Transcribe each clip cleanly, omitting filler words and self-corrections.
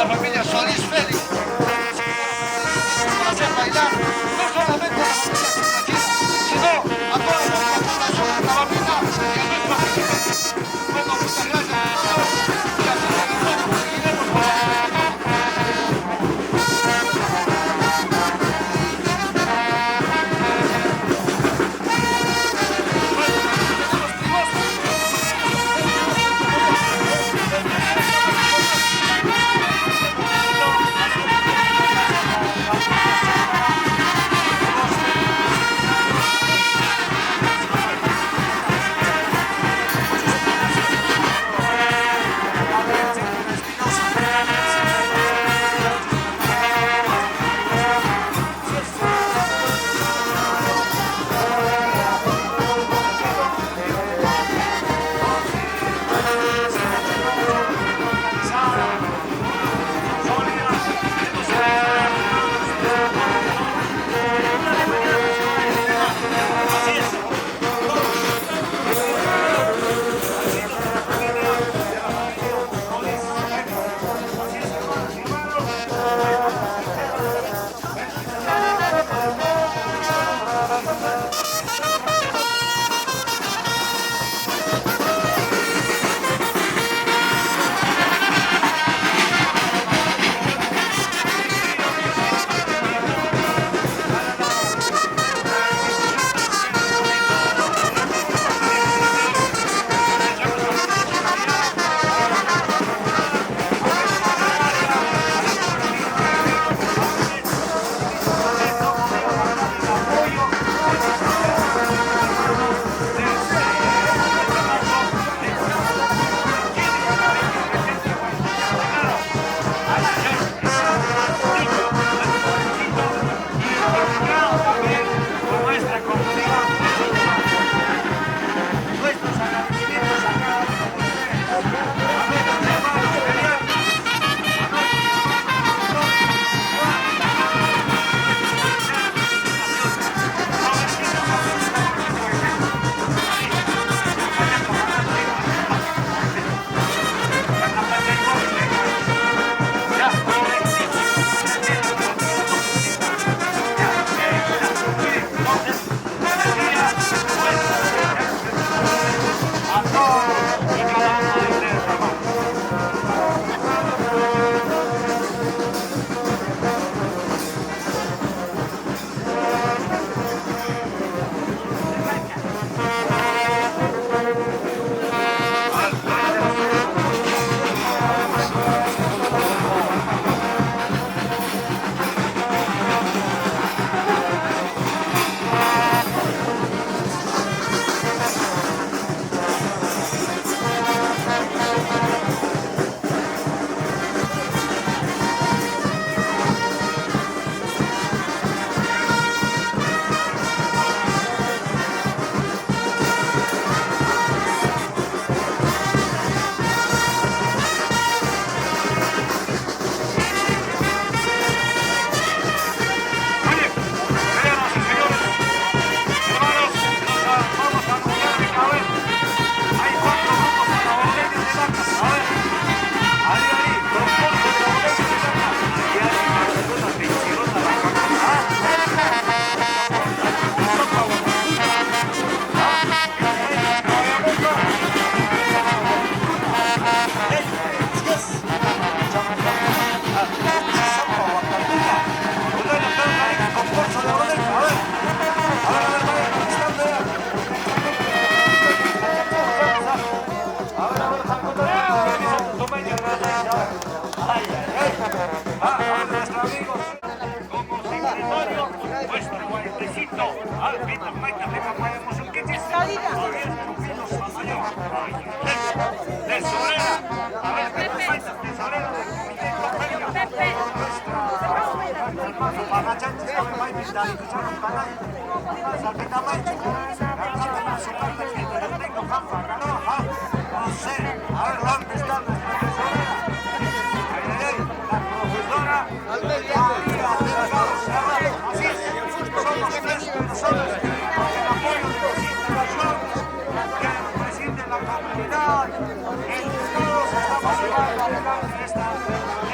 la familia Solís Félix, para hacer bailar no solamente a la familia Chimachina, sino a toda nuestra población de Tabapina y a nuestros visitantes. Bueno, muchas gracias a todos y hasta luego, seguiremos con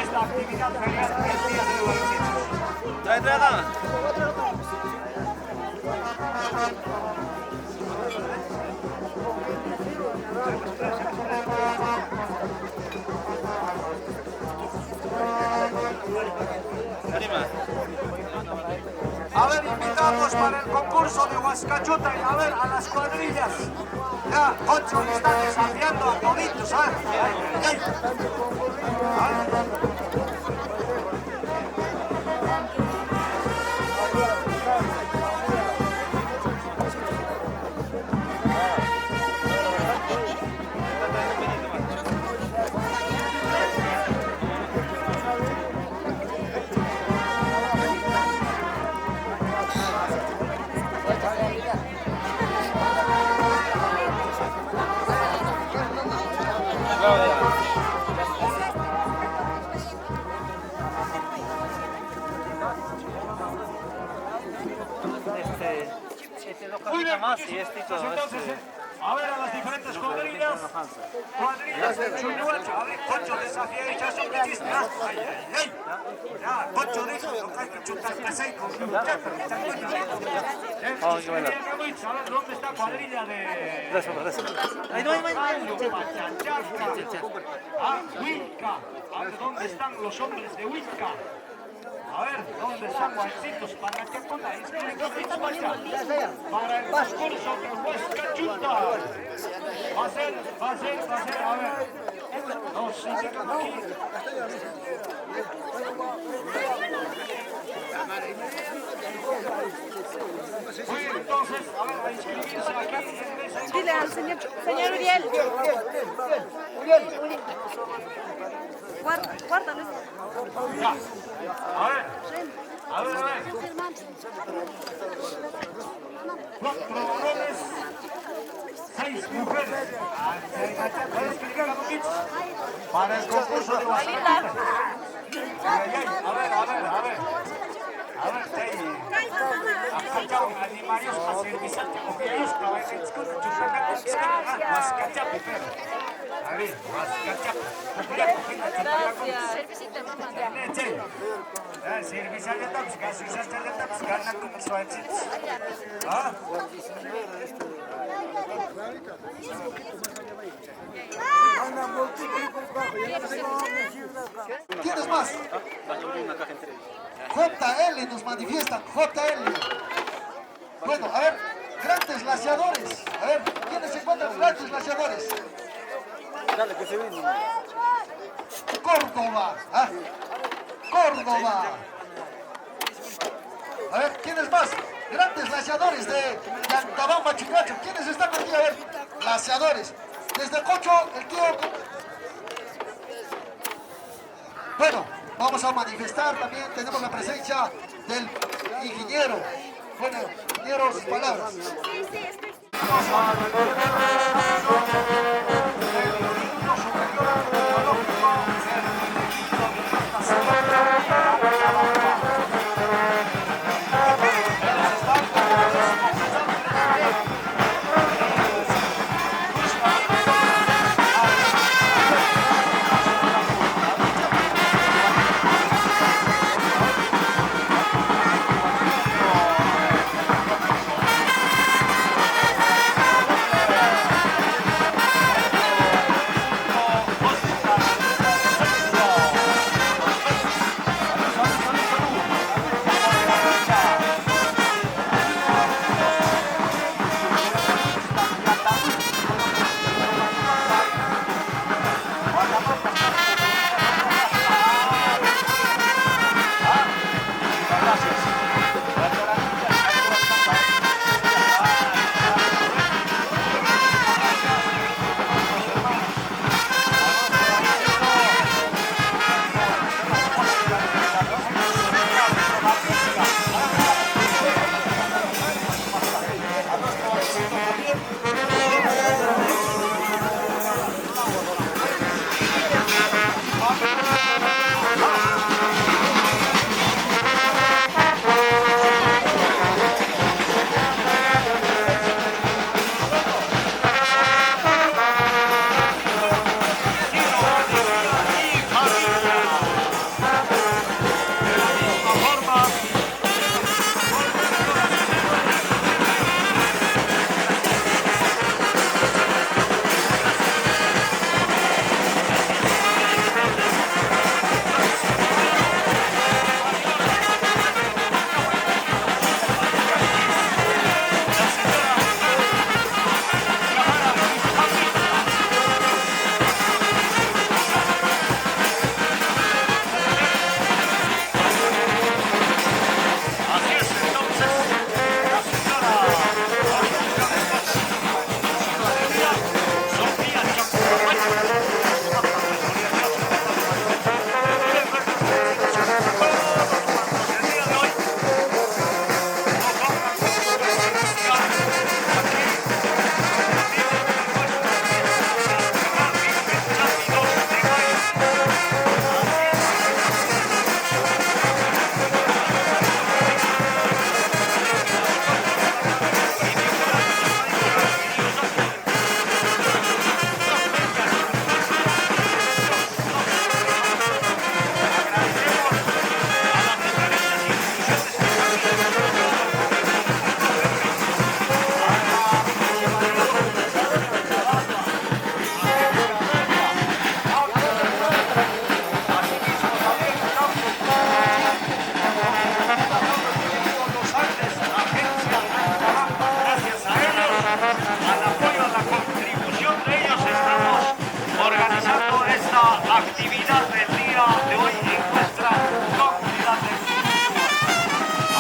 Esta para el concurso de Huascachuta y a ver a las cuadrillas. Ya, 8 están desafiando a toditos, ¿ah? Ay. Muy bien, más y entonces, a ver a las diferentes cuadrillas. Cuadrillas de Chuluacho. A ver, Concho desafía y ya son chistas. Ay, ay, ay. Ya, Concho de eso, no hay que chutar caseico. A ver, ¿dónde está cuadrilla de...? Ahí no hay. Ah, Huinca. A ver, ¿dónde están los hombres de Huinca? A ver, ¿dónde están Juancitos? ¿Para qué ponga? Para el concurso de Huascachuta. Va a ser, a ver. No, sí, llegan aquí. Muy bien, entonces, a ver, a inscribirse aquí. Dile al señor Uriel. Uriel. Guárdalo. Ya. A ver. Cuatro varones, 6 mujeres. ¿Puedes explicar a poquito? Para el concurso de Huascachuta. A ver. Acá animarios a servicios que cogíamos para ver el discurso. Huascachapi, a ver, Huascachapi. Cervecita, mamá. Servicio de taps, gas y salsa de taps, gana como suavecitos. ¿Ah? ¿Tienes más? JL nos manifiestan, JL. Bueno, a ver, grandes laciadores. A ver, ¿quiénes se encuentran grandes laciadores? Dale, que se viene. Córdoba. ¿Ah? Córdoba. A ver, ¿quiénes más? Grandes laciadores de Yantabamba, Chicacho. ¿Quiénes están aquí? A ver, laciadores. Desde Cocho, el tío... Bueno, vamos a manifestar también, tenemos la presencia del ingeniero. Bueno, ingeniero, sus palabras. del día de hoy en nuestra comunidad de fútbol.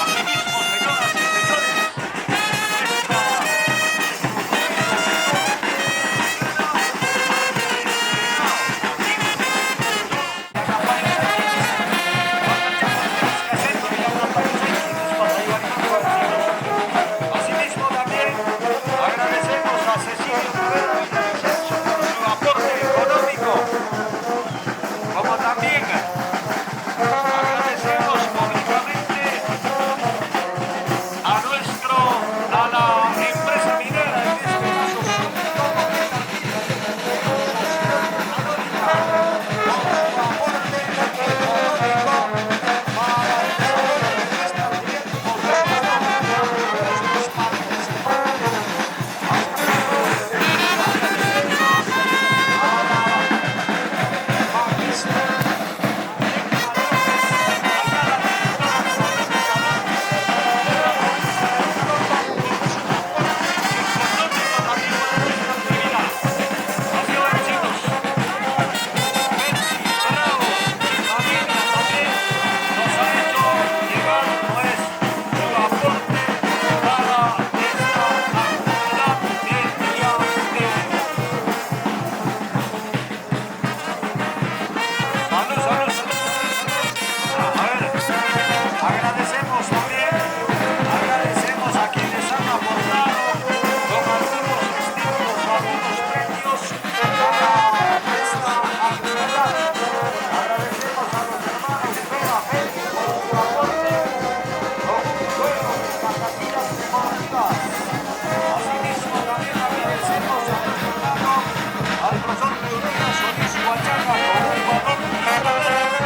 Asimismo, señoras y señores, asimismo también agradecemos a Cecilio Carrera Villavicencio por su aporte económico, como también agradecemos públicamente a la empresa minera, en este caso, agradecemos a quienes han aportado con algunos estímulos o algunos premios para esta actividad. Agradecemos a los hermanos Vera Félix por su aporte con un juego de zapatillas deportivas. Asimismo también agradecemos a nuestro hermano, al profesor Leonidas Solís Huachaca con un balón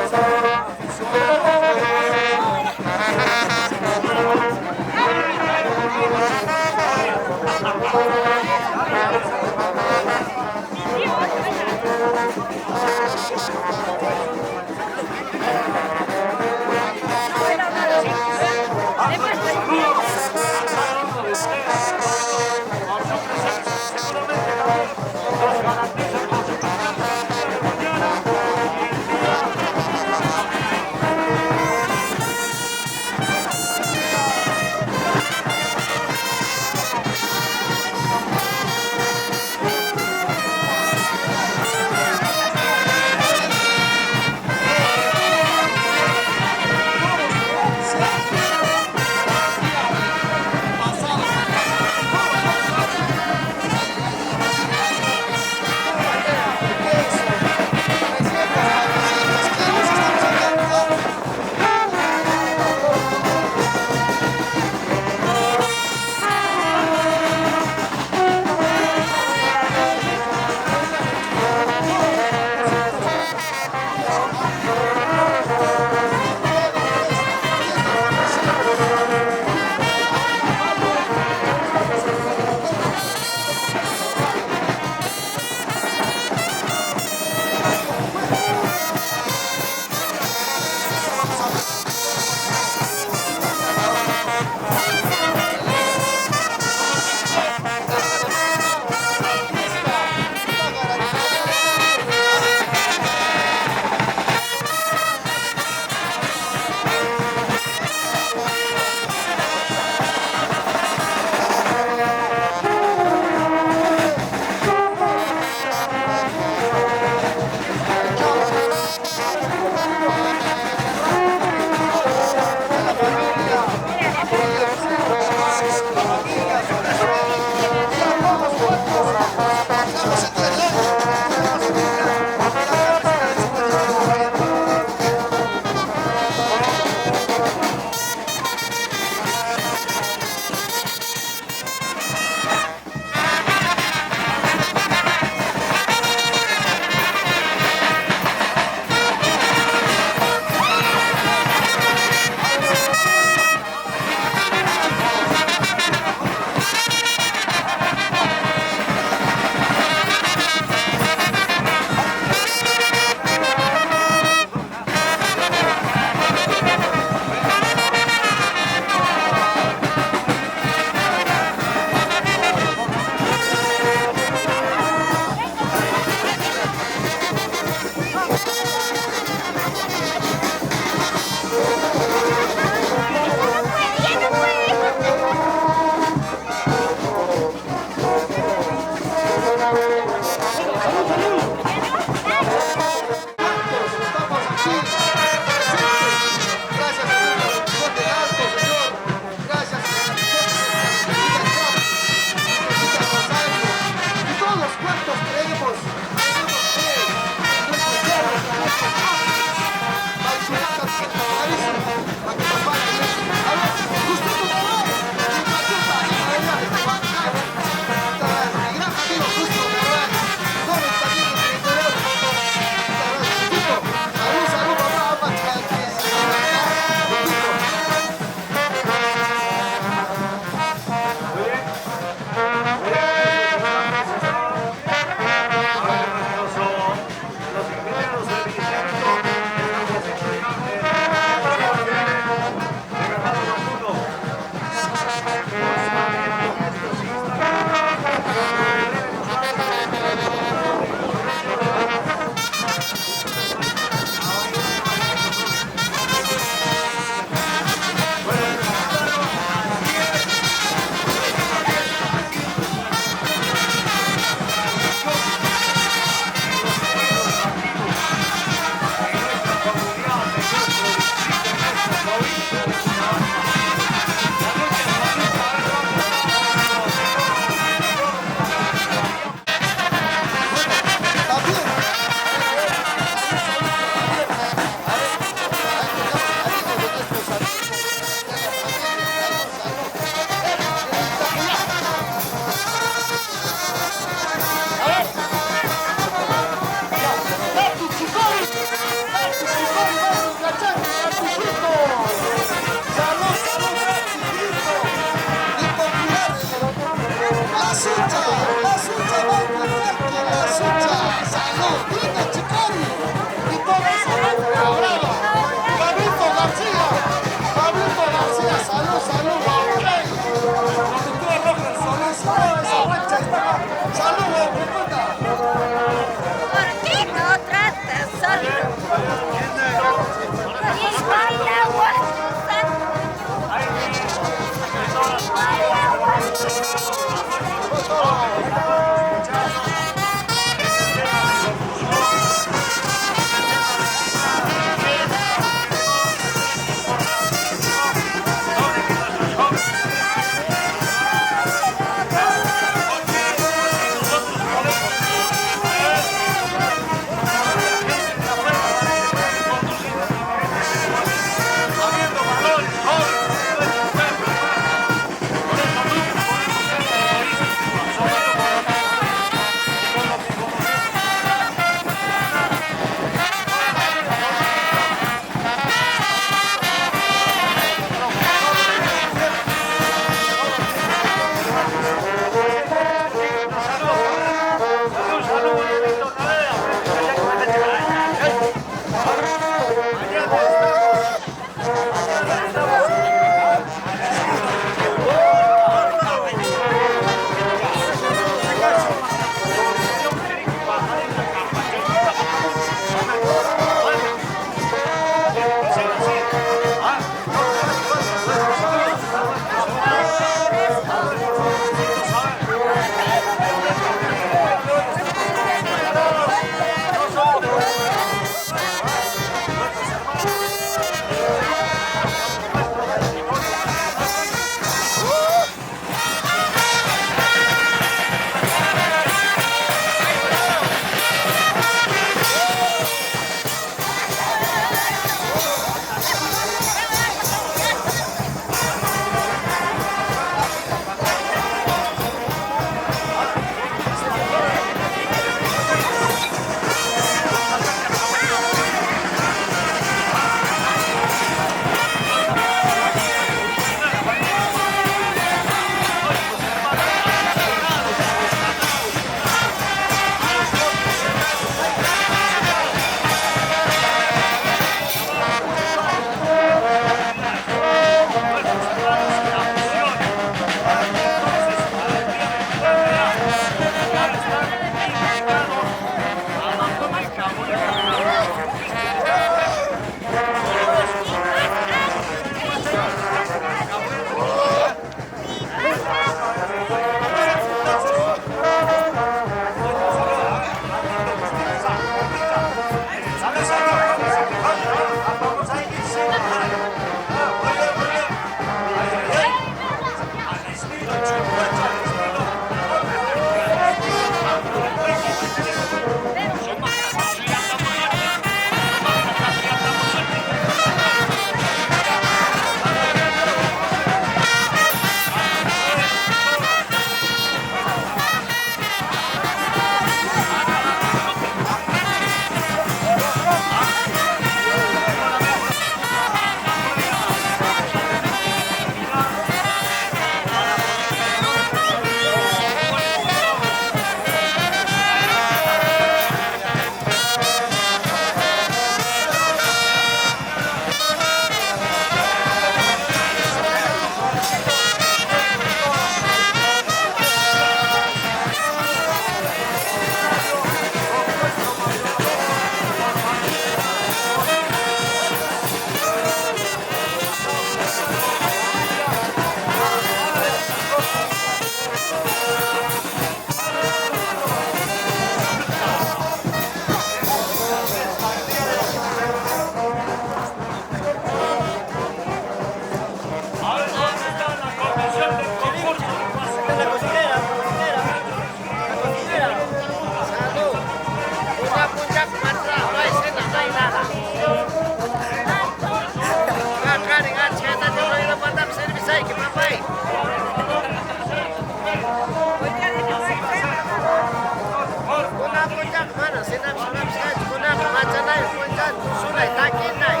está quieta ahí.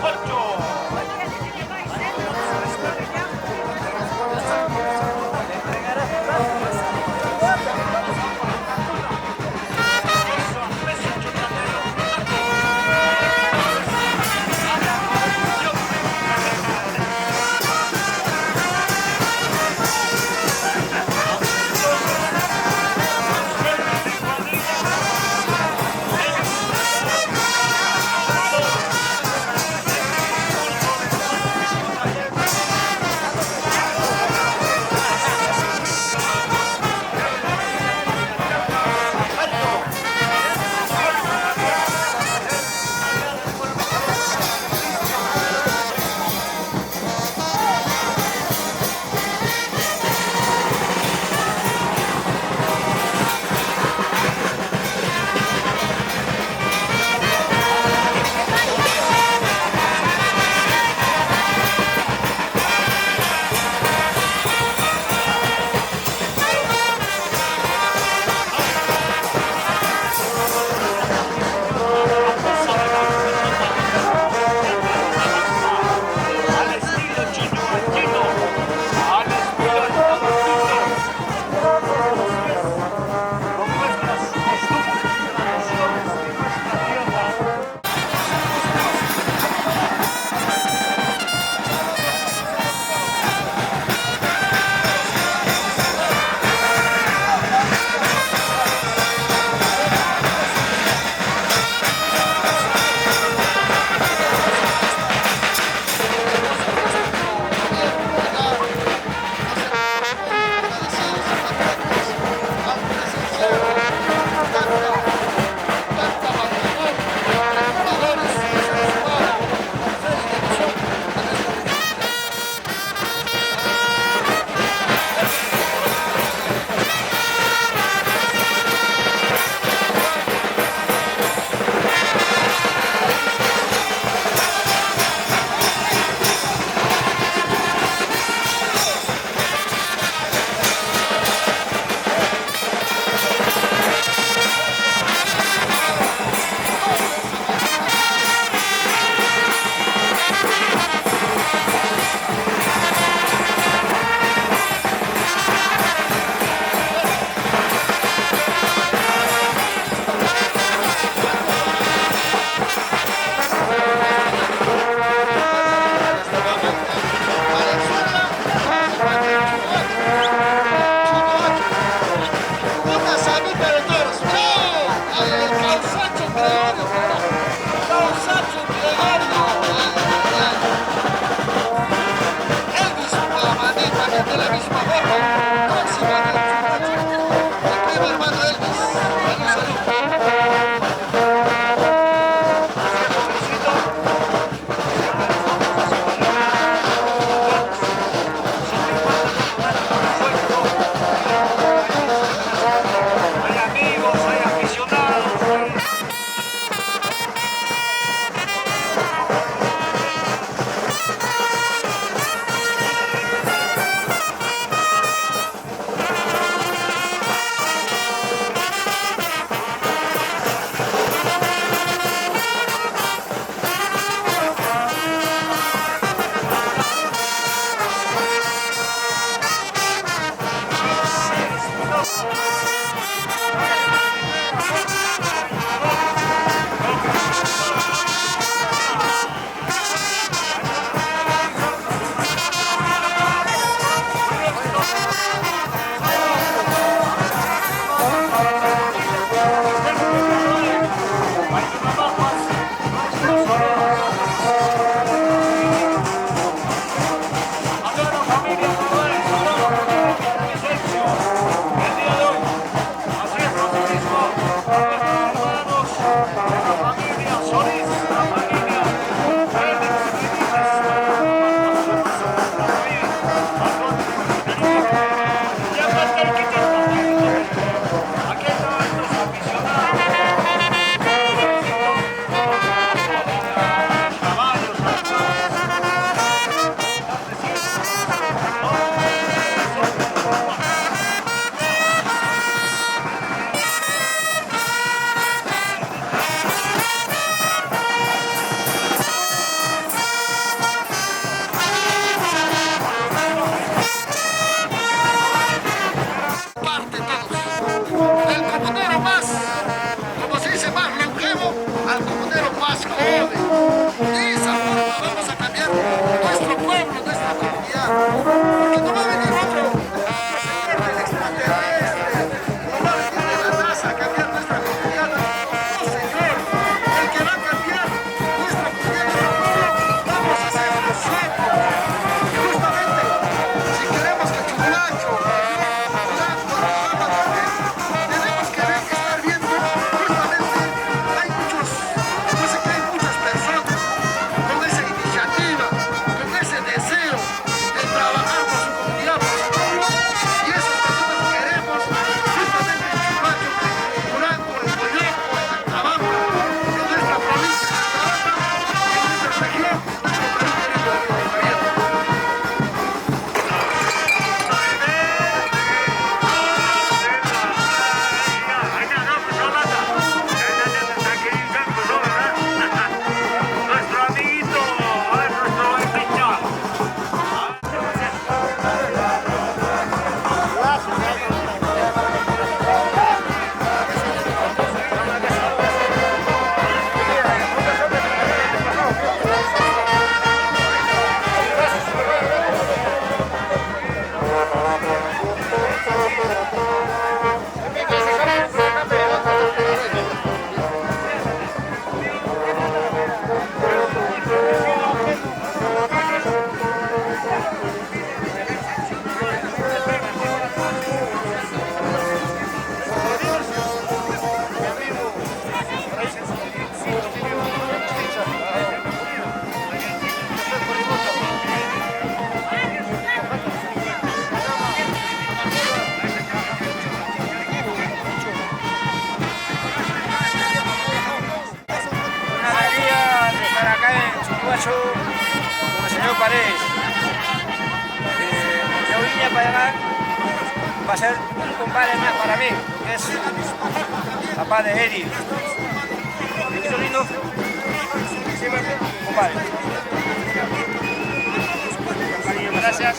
8. va a ser un compadre más para mí, que es papá de Eri. ¿Listo, lindo? Compadre. Gracias.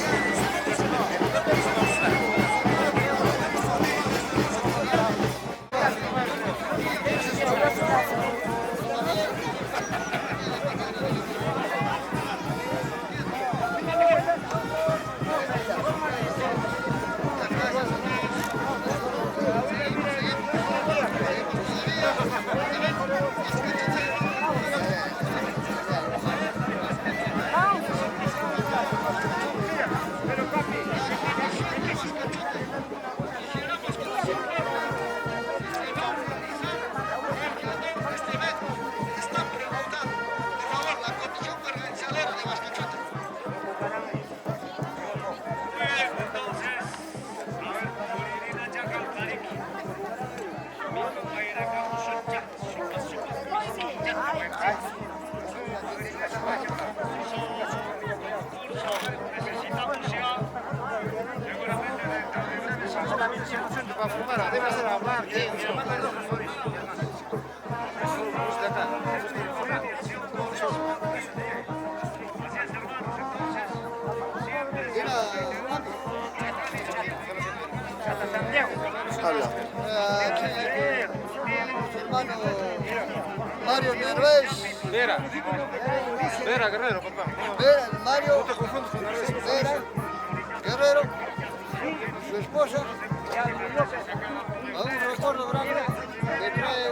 Hermano Mario Nervés. Vera Guerrero, papá. Vera, Mario. No te confundas con Nervés. Vera Guerrero. Su esposa. A un recuerdo grande que trae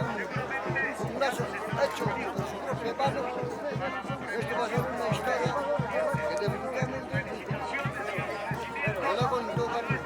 un brazo hecho con su propia mano. Esto va a ser una historia que definitivamente lo con todo cariño.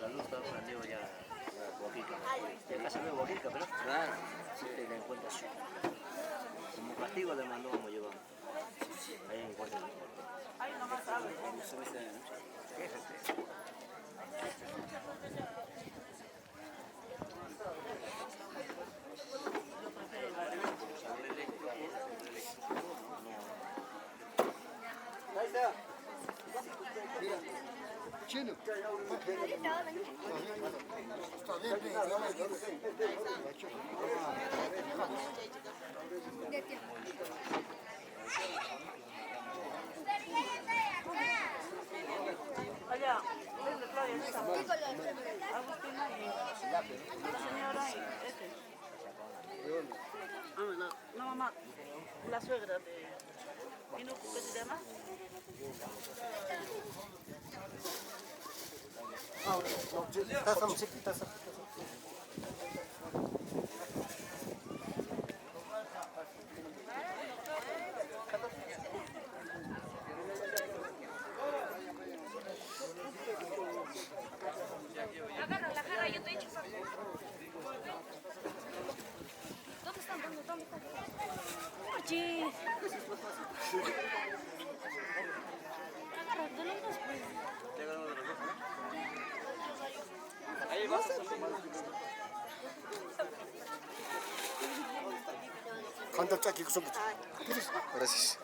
La luz estaba prendido ya Boquica. Ya casi veo Boquica, pero claro, sí te la encuentras. Como castigo le mandó como llevamos. Ahí en Cuarto. Ahí nomás sabe. Chino. Allá, venga, Claudia, esta. Agustina y la señora y este. Ah, la mamá, la suegra de... ¿Y no qué se llama? Agarra la jarra, yo te he dicho. ¿Dónde están? ¿Dónde están? Oye. Agarra, de los dos, pues. Ahí vas a 간장 짜기 구성부터. Gracias.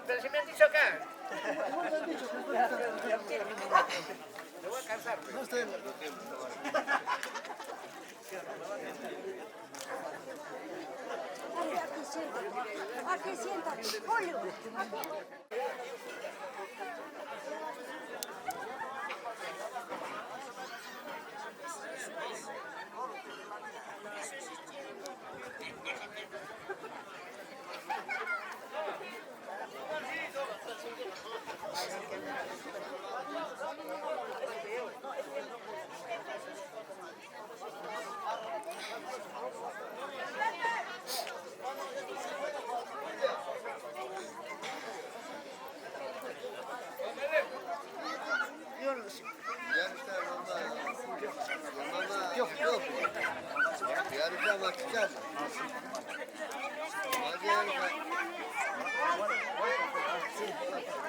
Pero si me han dicho acá. Me voy a cansar. No estoy en Aquí siéntate. Julio, aquí.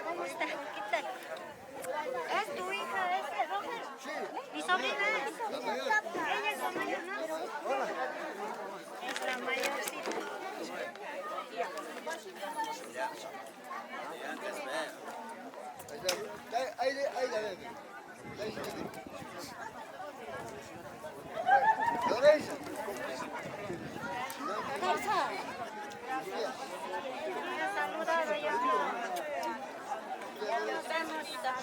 ¿Cómo está? ¿Qué tal? ¿Es tu hija ese, Roger? Sí. ¿Mi sobrina es? Ella es la mayor, ¿no? Es la mayorcita. Ahí la ven. Me ha saludado ya. Ya nos hemos saludado.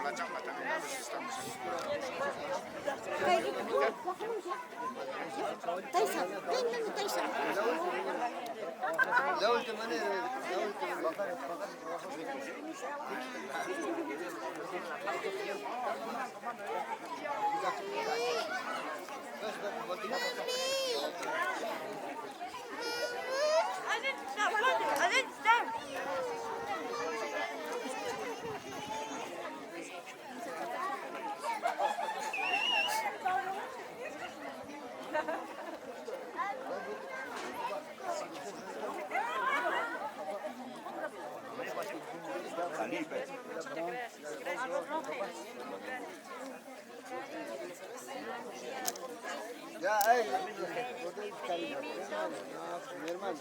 La chamba también a veces estamos La última manera, ya, mi hermano.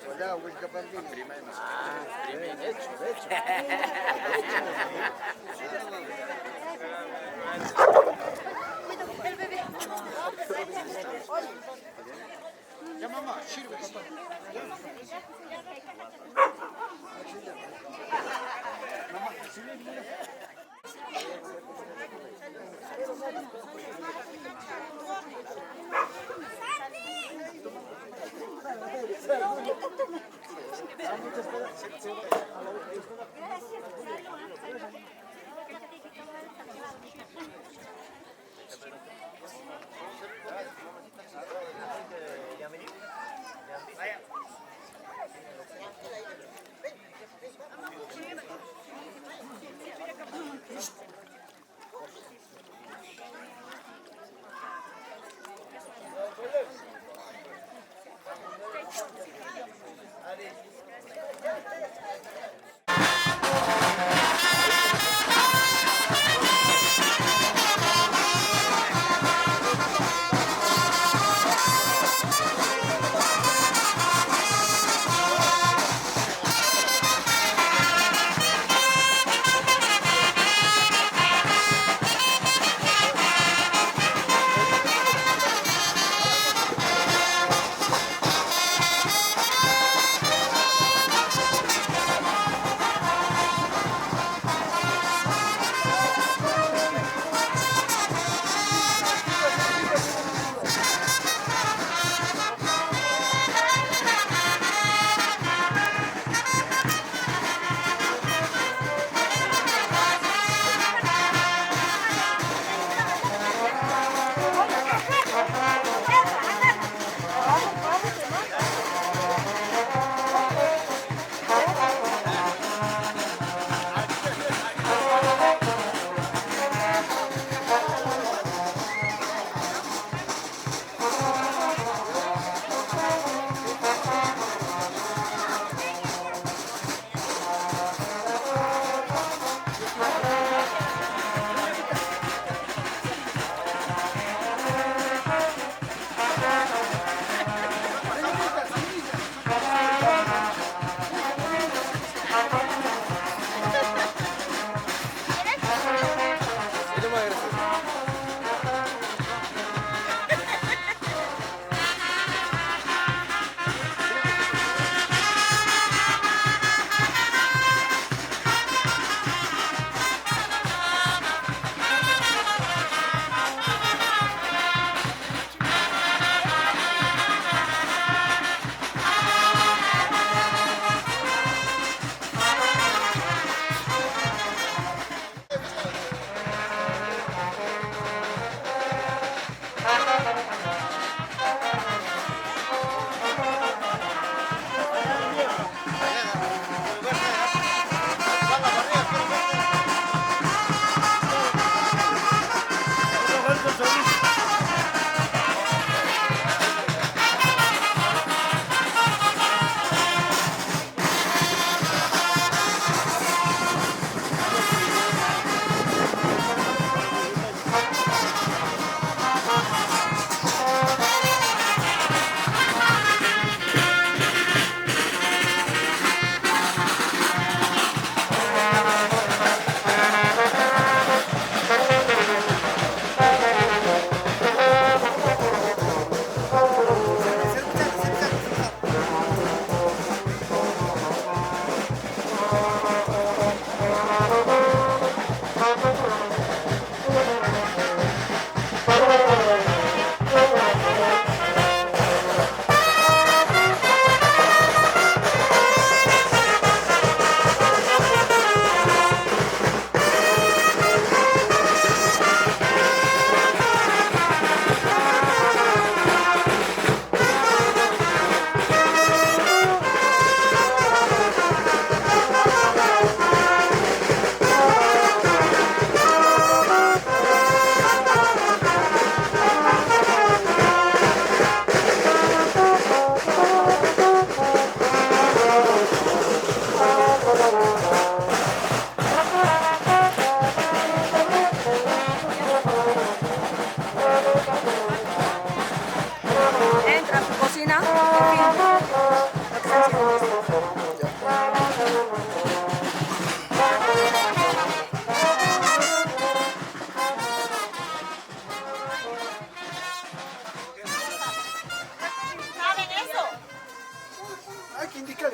Hola, Huesca Pandini. Bien hecho. El bebé. Ya mamá, sirve papá. Mamá, sirve.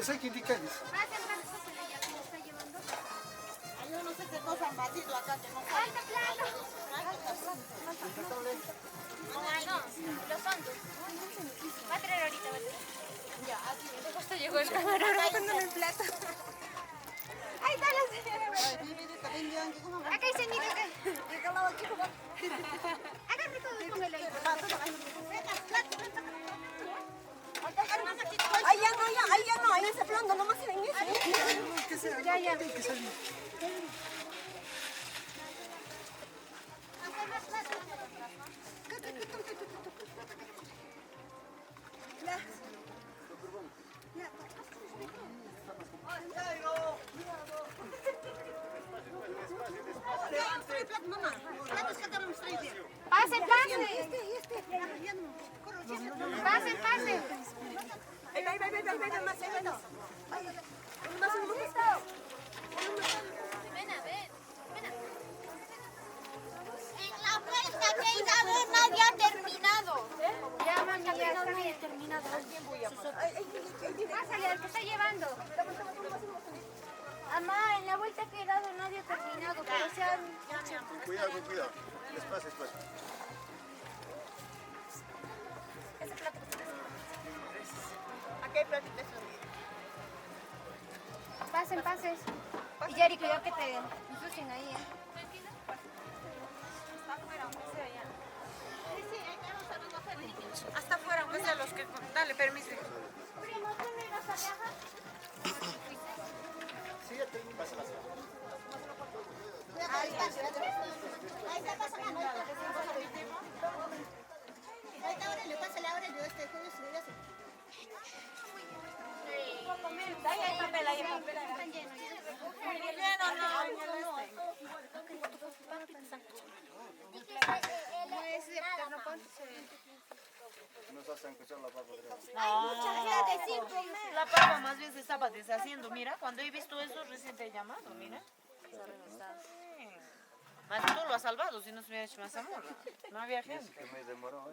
hay que indicarles. Yo no sé qué cosa han batido acá que no saben. No, los hondos. Va a traer ahorita, va a traer. Ya, así. Justo llegó el camarógrafo con el plato. Ahí está la señora. Acá hay señora. Agarre todo y póngale ahí. Ahí ya no, ahí ese plano, nomás en ese. Ya, ya. Pasen, pasen. Pasen, pasen. En la vuelta que iba a ver nadie ha terminado. Ya, mami, ya está bien. Pásale al que está llevando. Mamá, en la vuelta que he dado nadie ha terminado, pero se han... Cuidado. Despacio. Aquí hay platitas. Pasen, pasen. Y Yari, cuidado que te ensucien ahí, ¿eh? Hasta afuera, pues a los que... Dale, permiso. Primo, ¿tú no ibas a viajar? Ahí está pasando. Ahorita ahora le pasa la hora de este juego se debe hacer. Ahí hay papel, ahí hay papel. Están llenos ya. No es de Ternopón, Nos hacen escuchar la papa. La papa más bien se estaba deshaciendo, mira, cuando he visto eso recién te he llamado, mira. Sí. Más tú lo has salvado, si no se hubiera hecho más amor. No había gente. Que me demoró,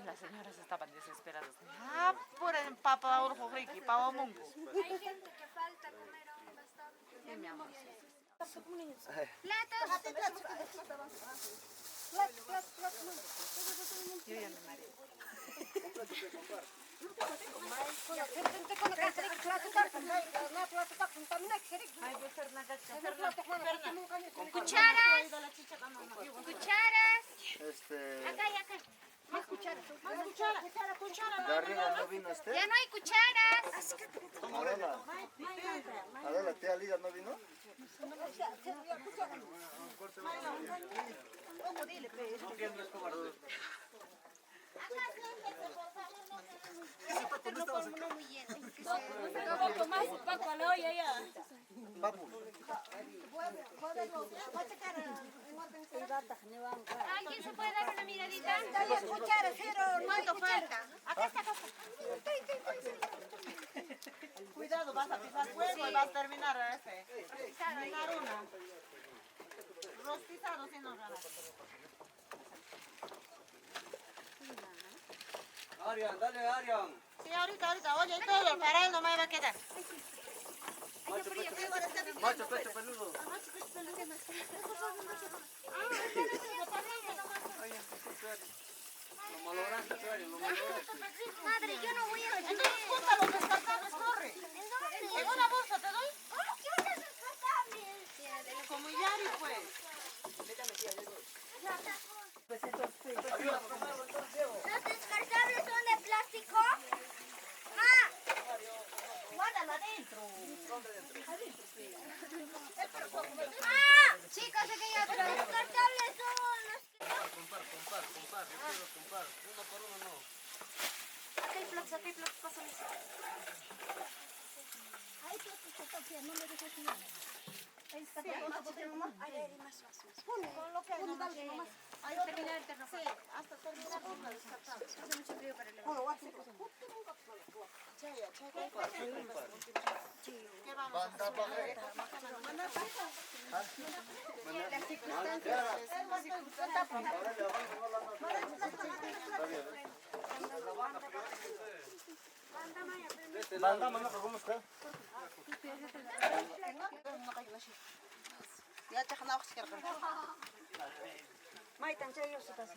Las señoras estaban desesperadas. Ah, por el papa orjo riqui, papa mungo. hay gente que falta comer aún bastante. Sí, mi amor. Platos. Yo ya me mareé. Ay, voy a hacer una gacha. Cucharas. Cucharas. Acá y acá. ¿De arriba no vino este? Ya no hay cucharas. Adela, ¿tía Liga no vino? ¿Alguien se puede dar una miradita? ¿Cuánto falta? Cuidado, vas a pisar fuego y vas a terminar terminar una. Rostizado, si no, nada. Arian, dale Arian. Sí, ahorita. Oye, todo, para él no me va a quedar. Macho, pecho peludo. Lo malograste, Arian, lo malograste. Madre, yo no voy a comer. Entonces, junta los descartables, corre. ¿En una bolsa te doy? Como Yari, pues. ¿Los descartables son de plástico? Guárdalo adentro. Chicos, aquí hay Los otro. descartables son los que... Compar. Yo quiero compar. Uno por uno no. Acá hay platos, pásame. Ahí está, terminar el Ternopón. Hasta terminar con los descartables. Hace mucho frío para el ¿Qué vamos a hacer? Las circunstancias. Mandamos, ¿no? ¿Cómo está? Ya te ganamos que Maitan chay se pasa.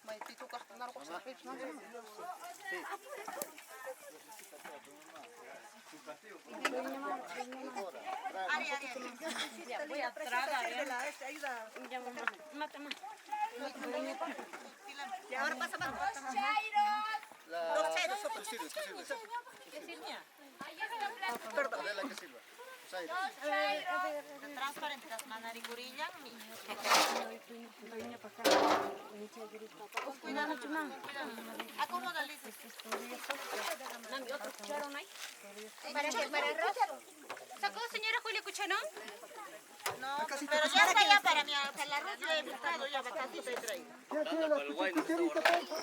Maitito castanar con sus pechos. Voy a tragar, Ayuda. Ya, mamá. Mata, mamá. Y ahora pasa más. La... ¿Qué sirve? ¿Qué sirve? Perdón. Adela, ¿qué sirve? Zaire. Transparente, las manarigurillas. Cuidado, chumán. Acomoda, Lices. Dame otro cucharón ahí. ¿Para qué? ¿Para arroz? ¿Sacó, señora Julia, cucharón? No, pero ya está ya para mi para el arroz yo he buscado ya bastantito he traído. Para el guay no se está borrando.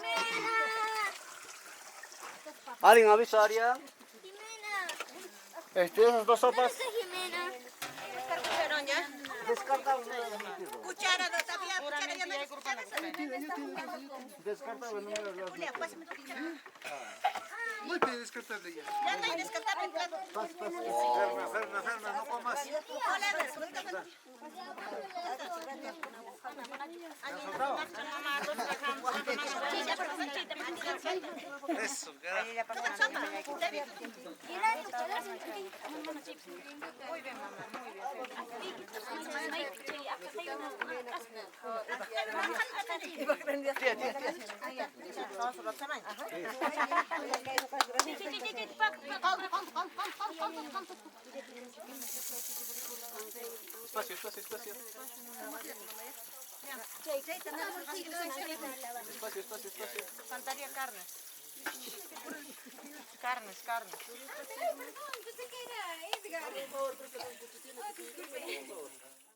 ¿Alguien avisa a Arián? Esas dos sopas. Cucharón ya. Descarta. Cuchara, no sabía. Cuchara ya me Descartable, no me lo Julia, pásame tu cuchara. Muy bien, descartable ya. Ya no hay descartable. Ferna, no comas. Eso, carajo. Muy bien, mamá, muy bien. Espacio. Faltaría carnes. Carnes.